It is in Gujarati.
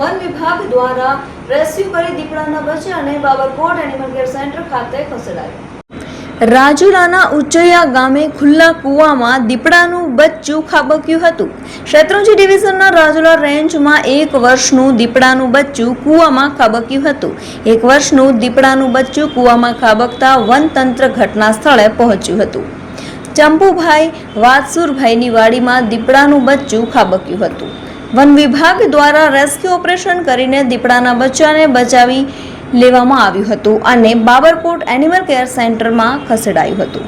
વન વિભાગ દ્વારા રેસ્ક્યુ કરી દીપડાના બચ્ચાને બાબરકોટ એનિમલ કેર સેન્ટર ખાતે ખસેડાયો. રાજુલાના ઉચૈયા ગામે ખુલ્લા કૂવામાં દીપડાનું બચ્ચું ખાબક્યું હતું. શેત્રુંજી ડિવિઝનના રાજુલા રેન્જમાં 1 વર્ષનું દીપડાનું બચ્ચું કૂવામાં ખાબક્યું હતું. 1 વર્ષનું દીપડાનું બચ્ચું કૂવામાં ખાબકતા વનતંત્ર ઘટના સ્થળે પહોંચ્યું હતું. ચંપુભાઈ વાતસુરભાઈની વાડીમાં દીપડાનું બચ્ચું ખાબક્યું હતું. વન વિભાગ દ્વારા રેસ્ક્યુ ઓપરેશન કરીને દીપડાના બચ્ચાને બચાવી લેવામાં આવ્યું હતું અને બાબરકોટ એનિમલ કેર સેન્ટરમાં ખસેડાયું હતું.